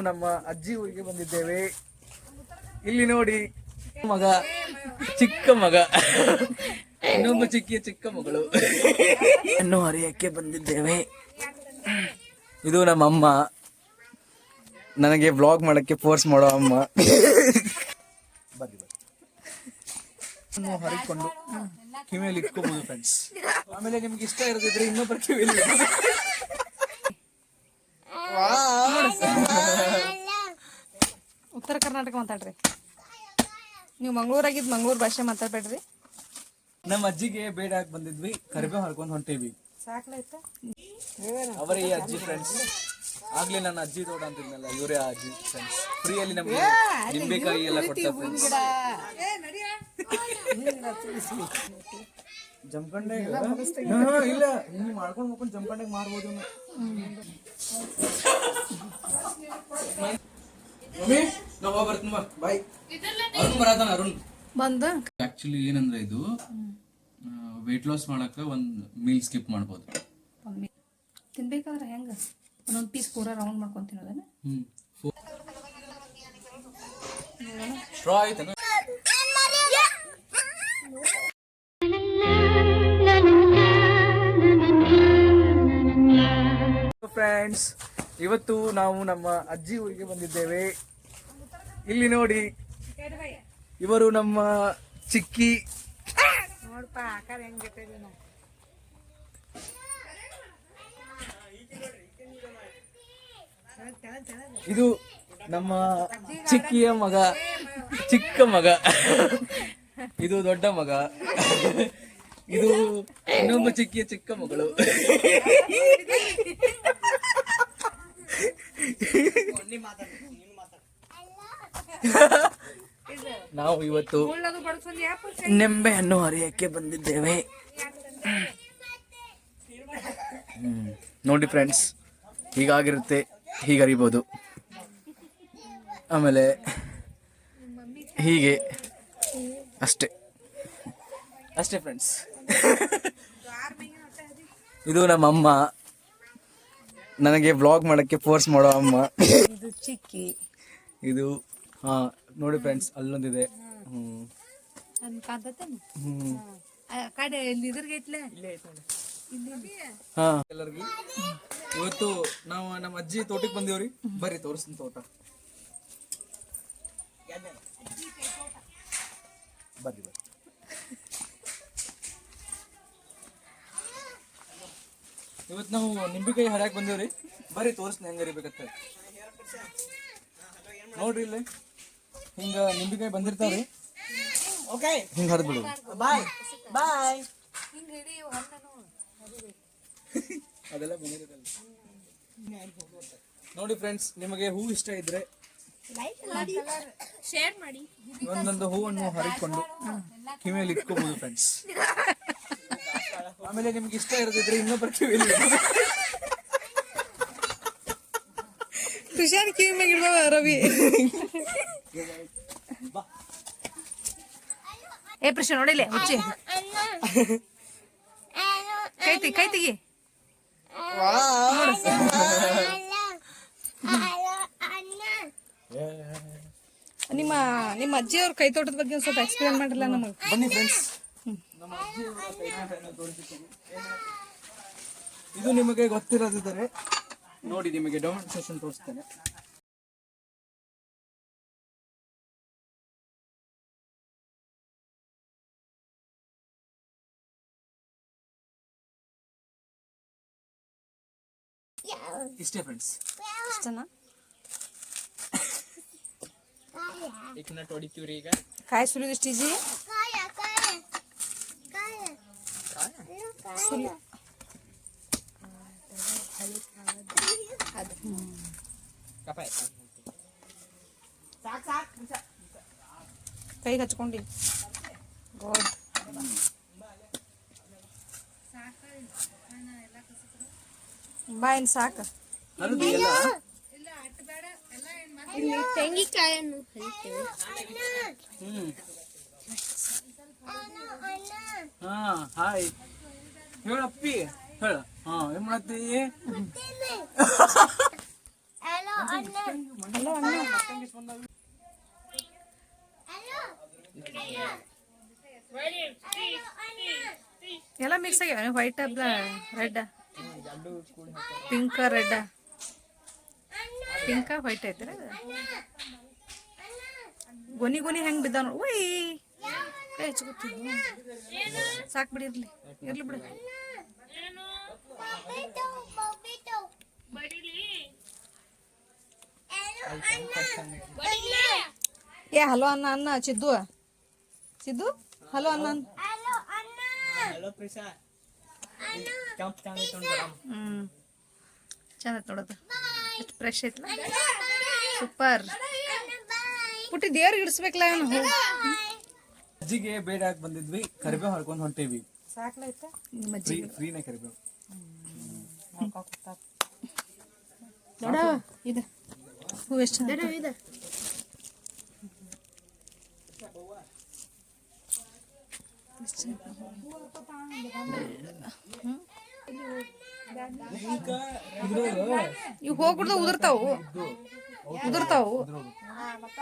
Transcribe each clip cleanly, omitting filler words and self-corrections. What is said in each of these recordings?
ನಮ್ಮ ಅಜ್ಜಿ ಊರಿಗೆ ಬಂದಿದ್ದೇವೆ. ಇಲ್ಲಿ ನೋಡಿ ಮಗ, ಚಿಕ್ಕ ಮಗ, ಇನ್ನೊಬ್ಬ ಚಿಕ್ಕ ಮಗಳು ಇನ್ನು ಹರಿಯಕ್ಕೆ ಬಂದಿದ್ದೇವೆ. ಇದು ನಮ್ಮಮ್ಮ, ನನಗೆ ವ್ಲಾಗ್ ಮಾಡಕ್ಕೆ ಫೋರ್ಸ್ ಮಾಡೋ ಅಮ್ಮ. ಬನ್ನಿ ಹರಿಕೊಂಡು ಕಿವಿಯಲ್ಲಿ ಇಟ್ಕೋಬಹುದು ಫ್ರೆಂಡ್ಸ್. ಆಮೇಲೆ ನಿಮ್ಗೆ ಇಷ್ಟ ಇರದಿದ್ರೆ ಇನ್ನೊಬ್ಬರ ಕಿವಿಯಲ್ಲಿ ಉತ್ತರ ಕರ್ನಾಟಕ ಮಾತಾಡ್ರಿ. ನೀವು ಮಂಗಳೂರಾಗಿದ್ದು ಮಂಗಳೂರು ಭಾಷೆ ಮಾತಾಡ್ಬೇಡ್ರಿ. ನಮ್ಮ ಅಜ್ಜಿಗೆ ಬೇಡ ಹಾಕಿ ಬಂದಿದ್ವಿ, ಕರಿಬೇವು ಹರ್ಕೊಂಡು ಹೊಂಟೇವಿ. ಅವರೇ ಈ ಅಜ್ಜಿ ಫ್ರೆಂಡ್ಸ್. ಆಗ್ಲೇ ನನ್ನ ಅಜ್ಜಿ ತೋಟ ಅಂತಿದ್ನಲ್ಲ, ಇವರೇ ಆ ಅಜ್ಜಿ ಫ್ರೆಂಡ್ಸ್. ಫ್ರೀಯಲ್ಲಿ ನಮ್ಗೆ ನಿಂಬೆಕಾಯಿ ಎಲ್ಲ ಕೊಡ್ತಾರೆ ಫ್ರೆಂಡ್ಸ್. ಜಂಪಂಡೆ ಇಲ್ಲ, ಹಿಂಗೆ ಮಾಡ್ಕೊಂಡು ಹೋಗ್ಕೊಂಡು ಜಂಪಂಡೆಗೆ ಮಾರ್ಬೋದು. ನಾವು ಬರ್ತೀನಿ ಬಾಯ್. ಅರುಣ್ ಬರತಾನ, ಅರುಣ್ ಬಂದ. ಆಕ್ಚುಲಿ ಏನಂದ್ರೆ ಇದು ವೇಟ್ ಲಾಸ್ ಮಾಡಕ್ಕೆ ಒಂದು ಮೀಲ್ ಸ್ಕಿಪ್ ಮಾಡ್ಬೋದು. ತಿನ್ಬೇಕಾದ್ರೆ ಹೆಂಗ ಒಂದೊಂದು ಪೀಸ್ ಪೂರ ರೌಂಡ್ ಮಾಡ್ಕೊಂಡು ತಿನ್ನೋದನ್ನ. Straw ಆಯ್ತಾನ friends. ಇವತ್ತು ನಾವು ನಮ್ಮ ಅಜ್ಜಿ ಊರಿಗೆ ಬಂದಿದ್ದೇವೆ. ಇಲ್ಲಿ ನೋಡಿ, ಇವರು ನಮ್ಮ ಚಿಕ್ಕಿ. ಇದು ನಮ್ಮ ಚಿಕ್ಕಿಯ ಮಗ, ಚಿಕ್ಕ ಮಗ. ಇದು ದೊಡ್ಡ ಮಗ. ಇದು ಇನ್ನೊಬ್ಬ ಚಿಕ್ಕ ಮಗಳು. ನಾವು ಇವತ್ತು ನಿಂಬೆಹಣ್ಣು ಹರಿಯಕ್ಕೆ ಬಂದಿದ್ದೇವೆ. ನೋಡಿ ಫ್ರೆಂಡ್ಸ್, ಹೀಗಾಗಿರುತ್ತೆ, ಹೀಗೆ ಹರಿಬೋದು. ಆಮೇಲೆ ಹೀಗೆ ಅಷ್ಟೇ ಫ್ರೆಂಡ್ಸ್. ಇದು ನಮ್ಮಮ್ಮ, ನನಗೆ ವ್ಲಾಗ್ ಮಾಡಕ್ಕೆ ಫೋರ್ಸ್ ಮಾಡೋ ಅಮ್ಮ. ಇದು ಚಿಕ್ಕಿ. ಇದು ನೋಡಿ ಫ್ರೆಂಡ್ಸ್, ಅಲ್ಲೊಂದಿದೆ. ಎಲ್ಲರಿಗೂ ಇವತ್ತು ನಾವು ನಮ್ಮ ಅಜ್ಜಿ ತೋಟಕ್ಕೆ ಬಂದೇವ್ರಿ. ಬರ್ರಿ ತೋರಿಸ್ತೀನಿ ತೋಟ. ಬರ್ರಿ ಇವತ್ತು ನಾವು ನಿಂಬೆಕಾಯಿ ಹರಿಯಾಕ್ ಬಂದೇವ್ರಿ. ಬರ್ರಿ ತೋರಿಸ್ತೀನಿ ಹೆಂಗ ಹರಿಬೇಕಂತ. ನೋಡ್ರಿ ಇಲ್ಲಿ ಹಿಂಗ ನಿಂಬೆಕಾಯಿ ಬಂದಿರ್ತಾವ್ರಿ, ಹಿಂಗ ಹರಿದ್ ಬಿಡು. ಅದೆಲ್ಲ ನೋಡಿ ಫ್ರೆಂಡ್ಸ್, ನಿಮಗೆ ಹೂ ಇಷ್ಟ ಇದ್ರೆ ಒಂದೊಂದು ಹೂವನ್ನು ಹರಿಕೊಂಡು ಕಿವಿಯಲ್ಲಿ ಇಟ್ಕೋಬಹುದು ಫ್ರೆಂಡ್ಸ್. ಆಮೇಲೆ ನಿಮ್ಗೆ ಇಷ್ಟ ಇರದಿದ್ರೆ ಇನ್ನೊಬ್ಬರ ಕಿವಿಯಲ್ಲಿ ತುಷಾರ್ ಕಿವಿ ಮ್ಯಾಗಿಡ್ಬ ರವಿ. ಏ ಪ್ರಶ್ನೆ ನೋಡಿಲ್ಲ ಹುಚ್ಚಿ, ಕೈ ತೆಗಿ. ನಿಮ್ಮ ಅಜ್ಜಿಯವ್ರ ಕೈ ತೋಟದ ಬಗ್ಗೆ ಒಂದ್ ಸ್ವಲ್ಪ ಎಕ್ಸ್ಪ್ಲೇನ್ ಮಾಡಿಲ್ಲ ನಮಗೆ. ಬನ್ನಿ ಫ್ರೆಂಡ್ಸ್, ಇದು ನಿಮಗೆ ಗೊತ್ತಿರೋದಿದ್ದರೆ ನೋಡಿ, ನಿಮಗೆ ಡೆಮಾನ್ಸ್ಟ್ರೇಷನ್ ತೋರಿಸ್ತೇನೆ. ಇಷ್ಟೇ ಫ್ರೆಂಡ್ಸ್. ಇಷ್ಟನಾ? ಹೊಡಿತೀವ್ರಿ ಈಗ. ಕಾಯಿ ಸುಲಿದು ಇಷ್ಟು ಈಜಿ. ಕೈ ಹಚ್ಕೊಂಡಿ. ಗೋಡ್ ಬಾ, ಇನ್ ಸಾಕ. ತೆಂಗಿನಕಾಯನ್ನು ಹಾಯ್ ಹೇಳಪ್ಪಿ, ಹೇಳ. ಏನ್ ಮಾಡತ್ತಿ? ಹಲೋ ಹಲೋ ಅಣ್ಣ. ಎಲ್ಲ ಮಿಕ್ಸ್ ಆಗ್ಯಾವ, white red, pink red, pink white ಐತ್ರಿ ಅದು. ಗೊನಿ ಗೊನಿ ಹೆಂಗ್ ಬಿದ್ದಾವ ನೋಡಿ. ಓಯ್ ಹೆಚ್ಚುತ್ತೀವಿ, ಸಾಕು ಬಿಡಿ, ಇರ್ಲಿ ಇರ್ಲಿ ಬಿಡು. ಏ ಹಲೋ ಅನ್ನ ಅನ್ನ ಚಿದ್ದು ಚಿದ್ದು ಹಲೋ ಅನ್ನ. ಚಂದ ನೋಡೋದು, ಎಷ್ಟು ಫ್ರೆಶ್ ಐತಲ್ಲ, ಸೂಪರ್. ಪುಟ್ಟಿ ದೇವ್ರಿಗೆ ಇಡಿಸ್ಬೇಕಲ್ಲ ಏನು. ಅಜ್ಜಿಗೆ ಬೇಡ ಹಾಕಿ ಬಂದಿದ್ವಿ, ಕರಿಬೇವು ಹರ್ಕೊಂಡು ಹೊಂಟೇವಿ. ಸಾಕ್ಲಾಯ್ತಾ ಫ್ರೀನೇ ಕರಿಬೇವು. ನೋಡ ಇದು ಹೂ ಎಷ್ಟು ಚಂದ ಇದೆ. ಇವು ಹೋಗ್ಬಿಡ್ದು ಉದುರ್ತಾವು, ಉದುರ್ತಾವು,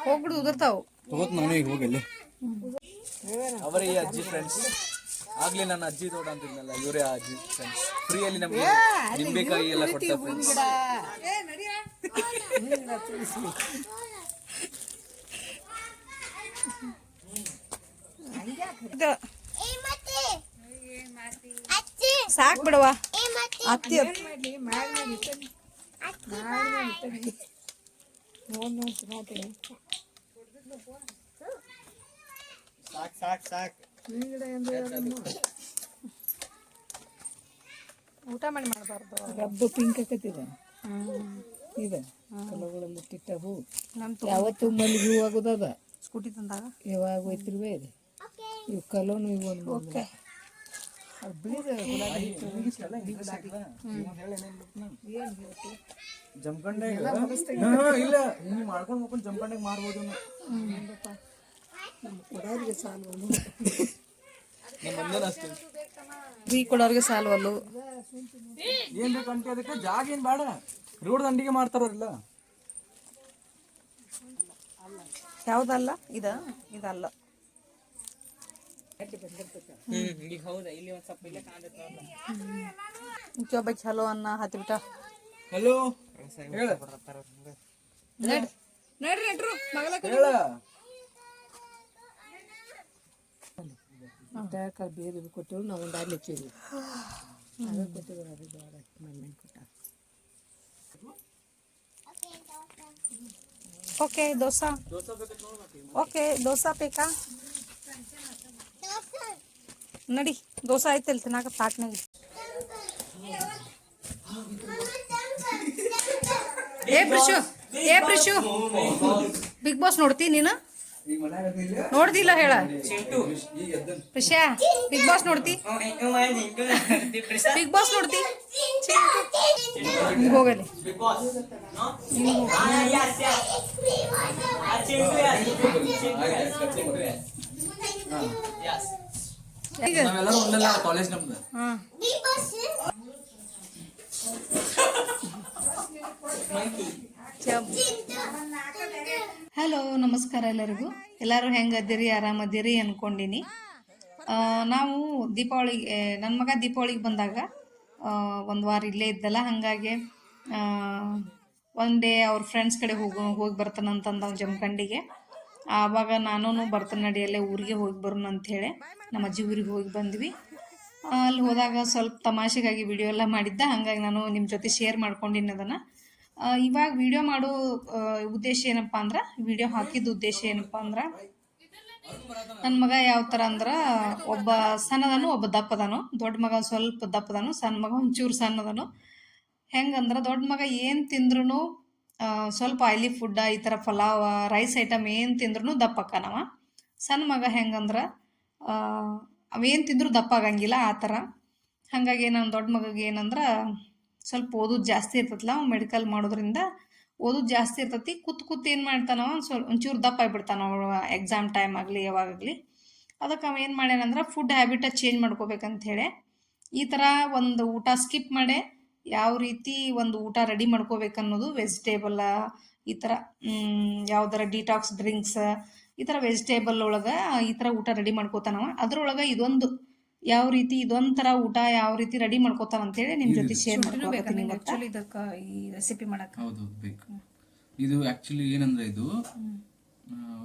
ಹೋಗ್ಬಿಡ್ದು ಉದುರ್ತಾವು. ತಗೋತ್ ನಾನು ಈಗ ಹೋಗಲ್ಲಿ. ಅವರೇ ಈ ಅಜ್ಜಿ ಫ್ರೆಂಡ್ಸ್. ಆಗ್ಲೇ ನನ್ನ ಅಜ್ಜಿ ತೋಟ ಅಂತಿದ್ನಲ್ಲ, ಇವರೇ ಆ ಅಜ್ಜಿ ಫ್ರೆಂಡ್ಸ್. ಫ್ರೀಯಲ್ಲಿ ನಮಗೆ ನಿಂಬೆಕಾಯಿ ಎಲ್ಲ ಕೊಡ್ತಾರೆ ಫ್ರೆಂಡ್ಸ್. ಸಾಕ್ ಬಿಡವಾ ಅತ್ತಿ. ಊಟ ಮಾಡಿ ಮಾಡಬಾರ್ದು. ರಬ್ಬ ಪಿಂಕ್ ಆಕತಿದ ಇದೆ ಕಲಗಳಲ್ಲಿ ತಿಟ್ಟ ಹೂ. ಯಾವತ್ತು ಮಲ್ಲಿಗೆ ಹೂ ಆಗೋದದ. ಸ್ಕೂಟಿ ತಂದಾಗ ಯಾವಾಗ ಹೋಯ್ತಿರ್ವೇ ಇದೆ. ಇವು ಕಲೋನು ಇವು ಒಂದು ಓಕೆ. ಅದು ಬಿಳಿದ ಗುಲಾಬಿ ಜಂಪಂಡೆ ಇಲ್ಲ, ಹಿಂಗೆ ಮಾಡ್ಕೊಂಡು ಹೋಗ್ಕೊಂಡು ಜಂಪಂಡೆಗೆ ಮಾರ್ಬೋದು. ಕೊಡೋರಿಗೆ ಸಾಲು ನಮ್ಮ ಮಂದಿನ ಅಷ್ಟೇ. ಫ್ರೀ ಕೊಡೋರಿಗೆ ಸಾಲ್ವಲ್ಲು. ಏನ್ ಬೇಕು ಅಂಟಿ, ಅದಕ್ಕೆ ಜಾಗ ಏನ್ ಬೇಡ, ರೋಡ್ ದಂಡಿಗೆ ಮಾಡ್ತಾರಲ್ಲ. ಯಾವ್ದಲ್ಲ ಇದ ಇದಲ್ಲ. ಒಬ್ಬಕ್ಕೆ ಹಲೋ ಅನ್ನ ಹತ್ತಿ ಬಿಟ್ಟ. ಹಲೋ ಹೇಳ ನಡ್ರಿ ನಡ್ರು ಮಗಳ ಹೇಳ. ಬೇರೆ ಕೊಟ್ಟರು ನಾವು ಒಂದು ಅಲ್ಲಿ ಹೆಚ್ಚಿದ್ವಿ ಅದ ಕೊಟ್ಟಿದ್ರು. ಅದು ಬೇಡ ಮಣ್ಣೆ ಕೊಟ್ಟ. ಓಕೆ ದೋಸಾ. ಓಕೆ ದೋಸಾ ಬೇಕಾ ನಡಿ. ದೋಸೆ ಐತಲ್ ತಿನ್ನಾಕ ತಾಟ್ನಾಗ. ಏ ಪ್ರಿಶು ಬಿಗ್ ಬಾಸ್ ನೋಡ್ತಿ ನೀನು? ನೋಡ್ದಿಲ್ಲ ಹೇಳ ಪ್ರಿಶಾ. ಬಿಗ್ ಬಾಸ್ ನೋಡ್ತಿ? ಬಿಗ್ ಬಾಸ್ ನೋಡ್ತಿ? ಹೋಗಲಿ ನಾವೆಲ್ಲರೂ ಒಂದಲ್ಲ ಕಾಲೇಜ್ ನಮ್ದು. ಹಲೋ ನಮಸ್ಕಾರ ಎಲ್ಲರಿಗೂ. ಎಲ್ಲರೂ ಹೆಂಗದಿರಿ, ಆರಾಮದಿರಿ ಅನ್ಕೊಂಡಿನಿ. ನಾವು ದೀಪಾವಳಿಗೆ ನನ್ನ ಮಗ ದೀಪಾವಳಿಗೆ ಬಂದಾಗ ಒಂದು ವಾರ ಇಲ್ಲೇ ಇದ್ದಲ್ಲ, ಹಾಗಾಗಿ ಒನ್ ಡೇ ಅವ್ರ ಫ್ರೆಂಡ್ಸ್ ಕಡೆ ಹೋಗಿ ಬರ್ತಾನಂತಂದ ಜಮಖಂಡಿಗೆ. ಆವಾಗ ನಾನು ಬರ್ತಾನೆ ನಡಿಯಲ್ಲೇ ಊರಿಗೆ ಹೋಗಿ ಬರೋಣ ಅಂಥೇಳಿ ನಮ್ಮ ಅಜ್ಜಿ ಊರಿಗೆ ಹೋಗಿ ಬಂದ್ವಿ. ಅಲ್ಲಿ ಹೋದಾಗ ಸ್ವಲ್ಪ ತಮಾಷೆಗಾಗಿ ವಿಡಿಯೋ ಎಲ್ಲ ಮಾಡಿದ್ದ, ಹಾಗಾಗಿ ನಾನು ನಿಮ್ಮ ಜೊತೆ ಶೇರ್ ಮಾಡ್ಕೊಂಡಿನಿ ಅದನ್ನು. ಇವಾಗ ವಿಡಿಯೋ ಮಾಡೋ ಉದ್ದೇಶ ಏನಪ್ಪ ಅಂದ್ರೆ, ವಿಡಿಯೋ ಹಾಕಿದ ಉದ್ದೇಶ ಏನಪ್ಪ ಅಂದ್ರೆ, ನನ್ನ ಮಗ ಯಾವ ಥರ ಅಂದ್ರೆ, ಒಬ್ಬ ಸಣ್ಣದನು ಒಬ್ಬ ದಪ್ಪದನು. ದೊಡ್ಡ ಮಗ ಸ್ವಲ್ಪ ದಪ್ಪದನು, ಸಣ್ಣ ಮಗ ಒಂಚೂರು ಸಣ್ಣದನು. ಹೆಂಗಂದ್ರೆ ದೊಡ್ಡ ಮಗ ಏನು ತಿಂದ್ರೂ ಸ್ವಲ್ಪ ಆಯ್ಲಿ ಫುಡ್ಡ, ಈ ಥರ ಪಲಾವ ರೈಸ್ ಐಟಮ್ ಏನು ತಿಂದ್ರೂ ದಪ್ಪ ಆಕಾನವ. ಸಣ್ಣ ಮಗ ಹೆಂಗಂದ್ರೆ ಅವೇನು ತಿಂದರೂ ದಪ್ಪ ಆಗಂಗಿಲ್ಲ ಆ ಥರ. ಹಾಗಾಗಿ ನಮ್ಮ ದೊಡ್ಡ ಮಗಗೆ ಏನಂದ್ರೆ ಸ್ವಲ್ಪ ಓದೋದು ಜಾಸ್ತಿ ಇರ್ತೈತಲ್ಲ, ಅವ್ನು ಮೆಡಿಕಲ್ ಮಾಡೋದ್ರಿಂದ ಓದೋದು ಜಾಸ್ತಿ ಇರ್ತೈತಿ. ಕೂತ್ ಏನು ಮಾಡ್ತಾನವ ಒಂಚೂರು ದಪ್ಪ ಆಗಿಬಿಡ್ತಾನ ಅವಳು ಎಕ್ಸಾಮ್ ಟೈಮ್ ಆಗಲಿ ಯಾವಾಗಲಿ. ಅದಕ್ಕೆ ಅವ ಏನು ಮಾಡ್ಯಾನಂದ್ರೆ ಫುಡ್ ಹ್ಯಾಬಿಟ ಚೇಂಜ್ ಮಾಡ್ಕೋಬೇಕಂತ ಹೇಳಿ ಈ ಥರ ಒಂದು ಊಟ ಸ್ಕಿಪ್ ಮಾಡಿ ಯಾವ ರೀತಿ ಒಂದು ಊಟ ರೆಡಿ ಮಾಡ್ಕೋಬೇಕನ್ನೋದು ವೆಜಿಟೇಬಲ್ ಈ ಥರ ಯಾವ್ದಾರ ಡಿಟಾಕ್ಸ್ ಡ್ರಿಂಕ್ಸ್ ಈ ಥರ ವೆಜಿಟೇಬಲ್ ಒಳಗೆ ಈ ಥರ ಊಟ ರೆಡಿ ಮಾಡ್ಕೋತಾನವ. ಅದ್ರೊಳಗೆ ಇದೊಂದು ಯಾವ ರೀತಿ ಇದೊಂಥರ ಊಟ ಯಾವ ರೀತಿ ರೆಡಿ ಮಾಡ್ಕೋತಾನ ಅಂತೇಳಿ ನಿಮ್ಮ ಜೊತೆ ಶೇರ್ ಮಾಡ್ಕೊತೀನಿ. ಆ್ಯಕ್ಚುಲಿ ಇದಕ್ಕೆ ಈ ರೆಸಿಪಿ ಮಾಡಕ್ಕೆ ಹೌದು ಬೇಕು. ಇದು ಆ್ಯಕ್ಚುಲಿ ಏನಂದ್ರೆ ಇದು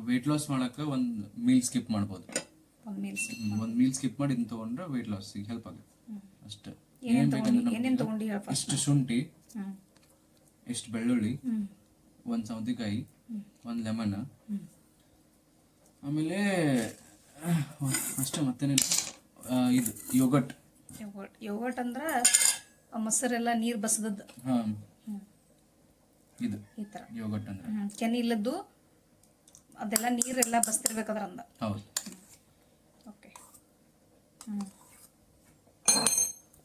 ವೆಯ್ಟ್ ಲಾಸ್ ಮಾಡಕ್ಕೆ ಒಂದು ಮೀಲ್ ಸ್ಕಿಪ್ ಮಾಡ್ಬೋದು. ಒಂದು ಮೀಲ್ ಸ್ಕಿಪ್ ಮಾಡಿ ಇದನ್ನ ತೊಗೊಂಡ್ರೆ ವೆಯ್ಟ್ ಲಾಸಿಗೆ ಹೆಲ್ಪ್ ಆಗುತ್ತೆ ಅಷ್ಟೇ. ಏನೇನು ತೊಗೊಂಡು ಇಷ್ಟು ಶುಂಠಿ, ಇಷ್ಟು ಬೆಳ್ಳುಳ್ಳಿ, ಒಂದು ಸೌತೆಕಾಯಿ, ಒಂದು ಲೆಮನ್, ಆಮೇಲೆ ಅಷ್ಟೇ ಮತ್ತೇನಿಲ್ಲ. ಇದು ಯೋಗಟ್. ಯೋಗಟ್ ಅಂದ್ರೆ ಮೊಸರೆಲ್ಲ ನೀರು ಬಸದದ್ದು. ಹಾಂ, ಇದು ಈ ಥರ ಯೋಗಟ್ ಅಂದ್ರೆ ಕೆನೆ ಇಲ್ಲದ್ದು ಅದೆಲ್ಲ ನೀರೆಲ್ಲ ಬಸ್ತಿರ್ಬೇಕಾದ್ರೆ ಅಂದ. ಹೌದು. ಓಕೆ.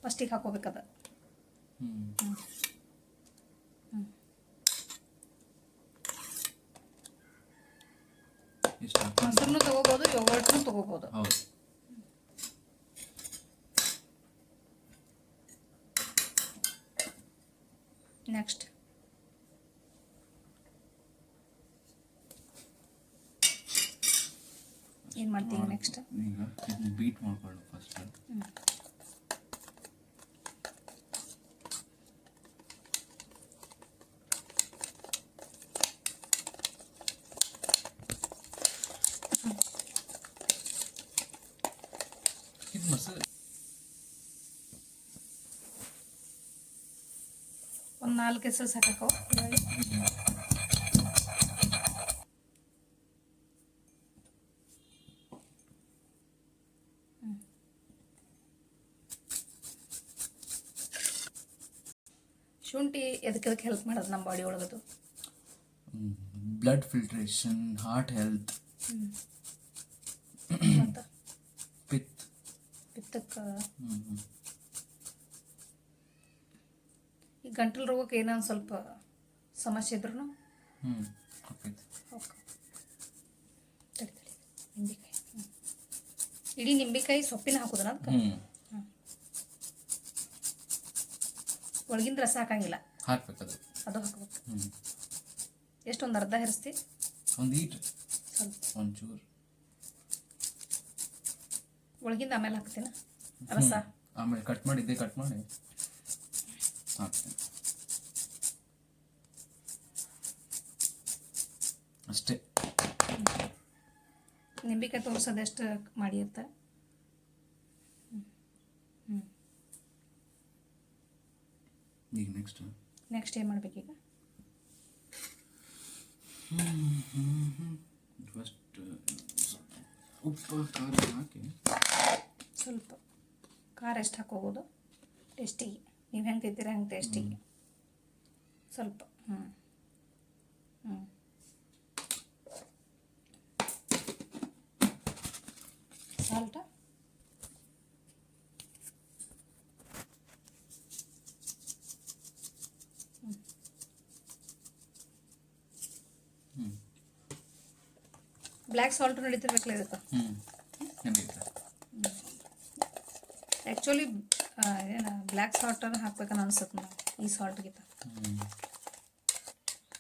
ಫಸ್ಟಿಗೆ ಹಾಕೋಬೇಕದ. ಮೊಸರನ್ನು ತಗೋಬಹುದು, ಯೋಗರ್ಟ್ನು ತಗೋಬಹುದು. ಹೌದು. ನೆಕ್ಸ್ಟ್ ಏನು ಮಾಡ್ತೀವಿ ನೆಕ್ಸ್ಟ್? ಈಗ ಇದನ್ನ ಬೀಟ್ ಮಾಡ್ಕೊಳ್ಳು ಫಸ್ಟ್. ಇದು ಮೊಸರು ಒಂದು 4 ಹೆಸರು ಸಾಕಾಕವು. ಶುಂಠಿ ಎದಕ್ಕೆ ಹೆಲ್ಪ್ ಮಾಡೋದು ನಮ್ಮ ಬಾಡಿ ಒಳಗದು? ಬ್ಲಡ್ ಫಿಲ್ಟ್ರೇಷನ್, ಹಾರ್ಟ್ ಹೆಲ್ತ್, ಮತ್ತು ಪಿತ್ತಕ್ಕೆ, ಈ ಗಂಟಲು ರೋಗಕ್ಕೆ ಏನೋ ಸ್ವಲ್ಪ ಸಮಸ್ಯೆ ಇದ್ರೂ ಓಕೆ. ನಿಂಬೆಕಾಯಿ, ಇಡೀ ನಿಂಬೆಕಾಯಿ ಸೊಪ್ಪಿನ ಹಾಕೋದನ ಅದಕ್ಕೆ? ಒಳಗಿಂದ ರಸ ಹಾಕಂಗಿಲ್ಲ, ಹಾಕ್ಬೇಕದು. ಅದು ಹಾಕ್ಬೇಕು. ಎಷ್ಟೊಂದು ಅರ್ಧ ಹೆರಿಸ್ತಿ? ಒಂದು ಈಟ್ ಸ್ವಲ್ಪ ಒಂಚೂರು ಒಳಗಿಂದ ಆಮೇಲೆ ಹಾಕ್ತೀನ ರಸ. ಆಮೇಲೆ ಕಟ್ ಮಾಡಿ ಹಾಕ್ತೀನಿ ಅಷ್ಟೇ. ನಿಂಬೆಕಾಯಿ ತೋರಿಸೋದು ಎಷ್ಟು ಮಾಡಿ ಅಂತ. ಈಗ ನೆಕ್ಸ್ಟ್ ಏನು ಮಾಡ್ಬೇಕೀಗ? ಫಸ್ಟ್ ಉಪ್ಪು ಖಾರ ಹಾಕಿ ಸ್ವಲ್ಪ ಖಾರ ಎಷ್ಟು ಹಾಕೋಬೋದು ಟೇಸ್ಟಿಗೆ? ನೀವು ಹೆಂಗೆ ತಿಂತೀರ ಹಂಗೆ ಟೇಸ್ಟಿಗೆ ಸ್ವಲ್ಪ. ಸಾಲ್ಟ ಬ್ಲ್ಯಾಕ್ ಸಾಲ್ಟು ನಡೀತಿರ್ಬೇಕಲ್ಲ ಇದಕ್ಕೆ? ಆ್ಯಕ್ಚುಲಿ ಏನು ಬ್ಲ್ಯಾಕ್ ಸಾಲ್ಟನ್ನು ಹಾಕ್ಬೇಕನ್ನ ಅನ್ಸುತ್ತೆ ನಾವು ಈ ಸಾಲ್ಟ್ಗಿಂತ.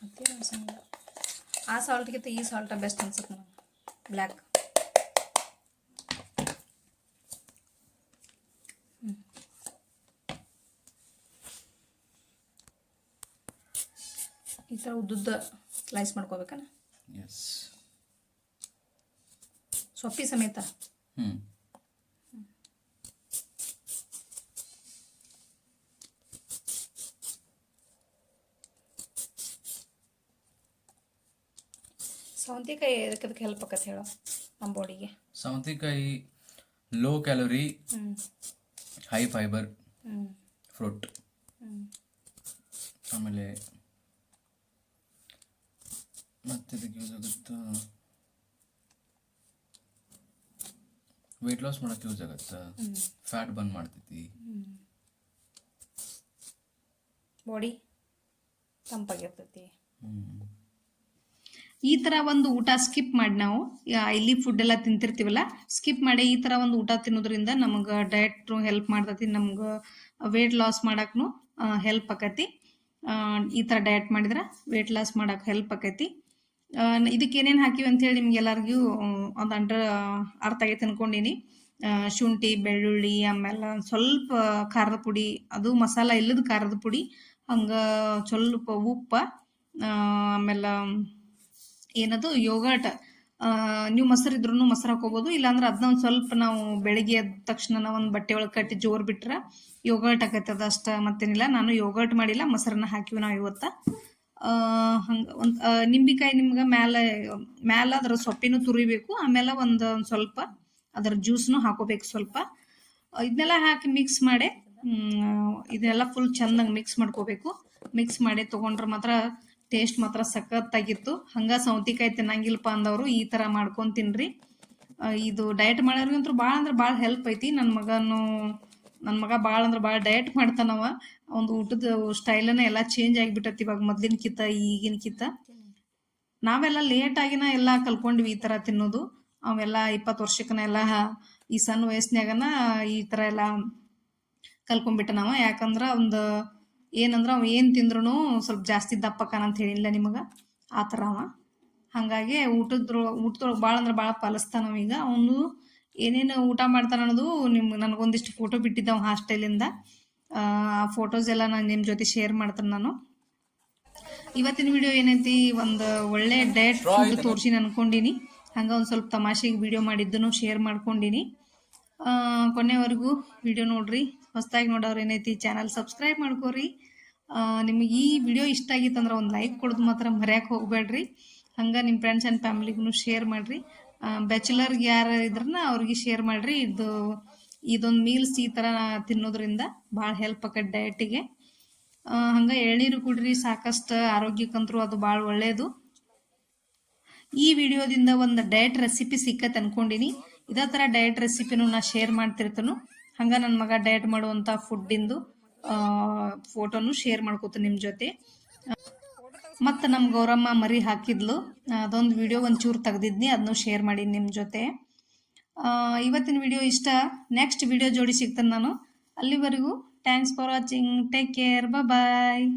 ಮತ್ತೇನು ಅನ್ಸಂಗಿಲ್ಲ, ಆ ಸಾಲ್ಟ್ಗಿಂತ ಈ ಸಾಲ್ಟ ಬೆಸ್ಟ್ ಅನ್ಸುತ್ತೆ ನಾವು ಬ್ಲ್ಯಾಕ್. ಈ ಥರ ಉದ್ದುದ್ದ ಸ್ಲೈಸ್ ಮಾಡ್ಕೋಬೇಕನ? ಎಸ್, ಸೊಪ್ಪಿ ಸಮೇತ. ಸೌತೆಕಾಯಿ ಅದಕ್ಕೆ ಹೆಲ್ಪ್ ಆಕತ್ತೆ ಹೇಳೋ ನಮ್ಮ ಬಾಡಿಗೆ? ಸೌತೆಕಾಯಿ low calorie, high fibre fruit. ಆಮೇಲೆ ಮತ್ತೆ ಇದಕ್ಕೆ ಯೂಸ್ ಆಗುತ್ತೆ, ವೆಯ್ಟ್ ಲಾಸ್ ಮಾಡೋಕ್ಕೆ ಯೂಸ್ ಆಗುತ್ತೆ, ಫ್ಯಾಟ್ ಬರ್ನ್ ಮಾಡ್ತೈತಿ, ಬಾಡಿ ತಂಪಾಗಿರ್ತೈತಿ. ಈ ಥರ ಒಂದು ಊಟ ಸ್ಕಿಪ್ ಮಾಡಿ ನಾವು ಇಲ್ಲಿ ಫುಡ್ ಎಲ್ಲ ತಿಂತಿರ್ತೀವಲ್ಲ, ಸ್ಕಿಪ್ ಮಾಡಿ ಈ ಥರ ಒಂದು ಊಟ ತಿನ್ನೋದ್ರಿಂದ ನಮಗೆ ಡಯಟ್ ಹೆಲ್ಪ್ ಮಾಡ್ತೈತಿ, ನಮ್ಗೆ ವೇಟ್ ಲಾಸ್ ಮಾಡಕ್ಕೂ ಹೆಲ್ಪ್ ಆಕೈತಿ. ಈ ಥರ ಡಯಟ್ ಮಾಡಿದ್ರೆ ವೆಯ್ಟ್ ಲಾಸ್ ಮಾಡೋಕೆ ಹೆಲ್ಪ್ ಆಕೈತಿ. ಇದಕ್ಕೆ ಏನೇನು ಹಾಕಿವಿ ಅಂತೇಳಿ ನಿಮ್ಗೆ ಎಲ್ಲರಿಗೂ ಒಂದು ಅರ್ಥ ಆಗೈತೆ ಅನ್ಕೊಂಡೀನಿ. ಶುಂಠಿ, ಬೆಳ್ಳುಳ್ಳಿ, ಆಮೇಲೆ ಸ್ವಲ್ಪ ಖಾರದ ಪುಡಿ, ಅದು ಮಸಾಲ ಇಲ್ಲದ ಖಾರದ ಪುಡಿ, ಹಂಗೆ ಸ್ವಲ್ಪ ಉಪ್ಪು, ಆಮೇಲೆ ಏನದು ಯೋಗರ್ಟ್. ನೀವು ಮೊಸರು ಇದ್ರೂ ಮೊಸರು ಹಾಕೋಬೋದು, ಇಲ್ಲಾಂದ್ರೆ ಅದನ್ನ ಒಂದು ಸ್ವಲ್ಪ ನಾವು ಬೆಳಿಗ್ಗೆ ಎದ್ದ ತಕ್ಷಣ ಒಂದು ಬಟ್ಟೆ ಒಳಗೆ ಕಟ್ಟಿ ಜೋರು ಬಿಟ್ರೆ ಯೋಗರ್ಟ್ ಆಕೈತೆ, ಅದು ಅಷ್ಟು ಮತ್ತೇನಿಲ್ಲ. ನಾನು ಯೋಗರ್ಟ್ ಮಾಡಿಲ್ಲ, ಮೊಸರನ್ನ ಹಾಕಿವಿ ನಾವು ಇವತ್ತು. ಹಂಗೆ ಒಂದು ನಿಂಬೆಕಾಯಿ ನಿಮ್ಗೆ ಮ್ಯಾಲ ಅದ್ರ ಸೊಪ್ಪಿನೂ ತುರಿಬೇಕು, ಆಮೇಲೆ ಒಂದು ಸ್ವಲ್ಪ ಅದರ ಜ್ಯೂಸ್ನು ಹಾಕೋಬೇಕು ಸ್ವಲ್ಪ. ಇದನ್ನೆಲ್ಲ ಹಾಕಿ ಮಿಕ್ಸ್ ಮಾಡಿ ಇದನ್ನೆಲ್ಲ ಫುಲ್ ಚೆಂದಂಗೆ ಮಿಕ್ಸ್ ಮಾಡ್ಕೋಬೇಕು. ಮಿಕ್ಸ್ ಮಾಡಿ ತೊಗೊಂಡ್ರೆ ಮಾತ್ರ ಟೇಸ್ಟ್ ಮಾತ್ರ ಸಖತ್ತಾಗಿತ್ತು. ಹಂಗೆ ಸೌತೆಕಾಯಿ ತಿನ್ನಂಗಿಲ್ಲಪ್ಪ ಅಂದವರು ಈ ಥರ ಮಾಡ್ಕೊಂಡು ತಿನ್ನಿರಿ. ಇದು ಡಯಟ್ ಮಾಡೋರಿಗಂತೂ ಭಾಳ ಅಂದ್ರೆ ಭಾಳ ಹೆಲ್ಪ್ ಐತಿ. ನನ್ನ ಮಗ ಭಾಳ ಅಂದ್ರೆ ಭಾಳ ಡಯಟ್ ಮಾಡ್ತಾನವ. ಒಂದು ಊಟದ ಸ್ಟೈಲನ್ನ ಎಲ್ಲ ಚೇಂಜ್ ಆಗಿಬಿಟ್ಟತಿ ಇವಾಗ ಮೊದ್ಲಿನಕಿಂತ ಈಗಿನಕಿಂತ. ನಾವೆಲ್ಲ ಲೇಟಾಗಿನ ಎಲ್ಲ ಕಲ್ಕೊಂಡ್ವಿ ಈ ಥರ ತಿನ್ನೋದು. ಅವೆಲ್ಲ 20 ವರ್ಷಕ್ಕನ ಎಲ್ಲ ಈ ಸಣ್ಣ ವಯಸ್ಸಿನಾಗನ ಈ ಥರ ಎಲ್ಲ ಕಲ್ಕೊಂಡ್ಬಿಟ್ಟ ನಾವು. ಯಾಕಂದ್ರೆ ಏನಂದ್ರೆ ಅವ ಏನು ತಿಂದ್ರೂ ಸ್ವಲ್ಪ ಜಾಸ್ತಿ ದಪ್ಪಕ್ಕನ ಅಂತ ಹೇಳಿಲ್ಲ ನಿಮಗೆ, ಆ ಥರ ಅವ. ಹಾಗಾಗಿ ಊಟದೊಳಗೆ ಭಾಳ ಅಂದ್ರೆ ಭಾಳ ಪಾಲಿಸ್ತಾನ ಈಗ. ಅವನು ಏನೇನು ಊಟ ಮಾಡ್ತಾನೆ ಅನ್ನೋದು ನನಗೊಂದಿಷ್ಟು ಫೋಟೋ ಬಿಟ್ಟಿದ್ದ ಅವ ಹಾಸ್ಟೆಲಿಂದ. ಆ ಫೋಟೋಸ್ ಎಲ್ಲ ನಾನು ನಿಮ್ಮ ಜೊತೆ ಶೇರ್ ಮಾಡ್ತೇನೆ ನಾನು. ಇವತ್ತಿನ ವಿಡಿಯೋ ಏನೈತಿ, ಒಂದು ಒಳ್ಳೆ ಡಯಟ್ ಫುಡ್ ತೋರಿಸಿ ಅನ್ಕೊಂಡೀನಿ. ಹಂಗೆ ಒಂದು ಸ್ವಲ್ಪ ತಮಾಷೆಗೆ ವಿಡಿಯೋ ಮಾಡಿದ್ದನ್ನು ಶೇರ್ ಮಾಡ್ಕೊಂಡೀನಿ. ಕೊನೆವರೆಗೂ ವಿಡಿಯೋ ನೋಡ್ರಿ. ಹೊಸದಾಗಿ ನೋಡೋರು ಏನೈತಿ ಚಾನಲ್ ಸಬ್ಸ್ಕ್ರೈಬ್ ಮಾಡ್ಕೋರಿ. ನಿಮಗೆ ಈ ವಿಡಿಯೋ ಇಷ್ಟ ಆಗಿತ್ತಂದ್ರೆ ಒಂದು ಲೈಕ್ ಕೊಡೋದು ಮಾತ್ರ ಮರ್ಯಾಕೆ ಹೋಗ್ಬೇಡ್ರಿ. ಹಂಗೆ ನಿಮ್ಮ ಫ್ರೆಂಡ್ಸ್ ಆ್ಯಂಡ್ ಫ್ಯಾಮಿಲಿಗೂ ಶೇರ್ ಮಾಡಿರಿ. ಬ್ಯಾಚುಲರ್ಗೆ ಯಾರು ಇದ್ರನ್ನ ಅವ್ರಿಗೆ ಶೇರ್ ಮಾಡಿರಿ. ಇದೊಂದು ಮೀಲ್ಸ್ ಈ ಥರ ತಿನ್ನೋದ್ರಿಂದ ಭಾಳ ಹೆಲ್ಪ್ ಆಕೈತೆ ಡಯಟಿಗೆ. ಹಂಗೆ ಎಳ್ನೀರು ಕುಡ್ರಿ, ಸಾಕಷ್ಟು ಆರೋಗ್ಯಕ್ಕಂತರೂ ಅದು ಭಾಳ ಒಳ್ಳೆಯದು. ಈ ವಿಡಿಯೋದಿಂದ ಒಂದು ಡಯಟ್ ರೆಸಿಪಿ ಸಿಕ್ಕತ್ತೆ ಅನ್ಕೊಂಡಿನಿ. ಇದೇ ಥರ ಡಯಟ್ ರೆಸಿಪಿನೂ ನಾ ಶೇರ್ ಮಾಡ್ತಿರ್ತಾನು. ಹಂಗೆ ನನ್ನ ಮಗ ಡಯಟ್ ಮಾಡುವಂಥ ಫುಡ್ಡಿಂದು ಫೋಟೋನು ಶೇರ್ ಮಾಡ್ಕೋತೀನಿ ನಿಮ್ಮ ಜೊತೆ. ಮತ್ತು ನಮ್ಮ ಗೌರಮ್ಮ ಮರಿ ಹಾಕಿದ್ಲು, ಅದೊಂದು ವಿಡಿಯೋ ಒಂಚೂರು ತೆಗ್ದಿದ್ನಿ, ಅದನ್ನು ಶೇರ್ ಮಾಡೀನಿ ನಿಮ್ಮ ಜೊತೆ. ಇವತ್ತಿನ ವಿಡಿಯೋ ಇಷ್ಟ. ನೆಕ್ಸ್ಟ್ ವಿಡಿಯೋ ಜೋಡಿ ಸಿಗ್ತೇನೆ ನಾನು. ಅಲ್ಲಿವರೆಗೂ thanks for watching. Take care. Bye.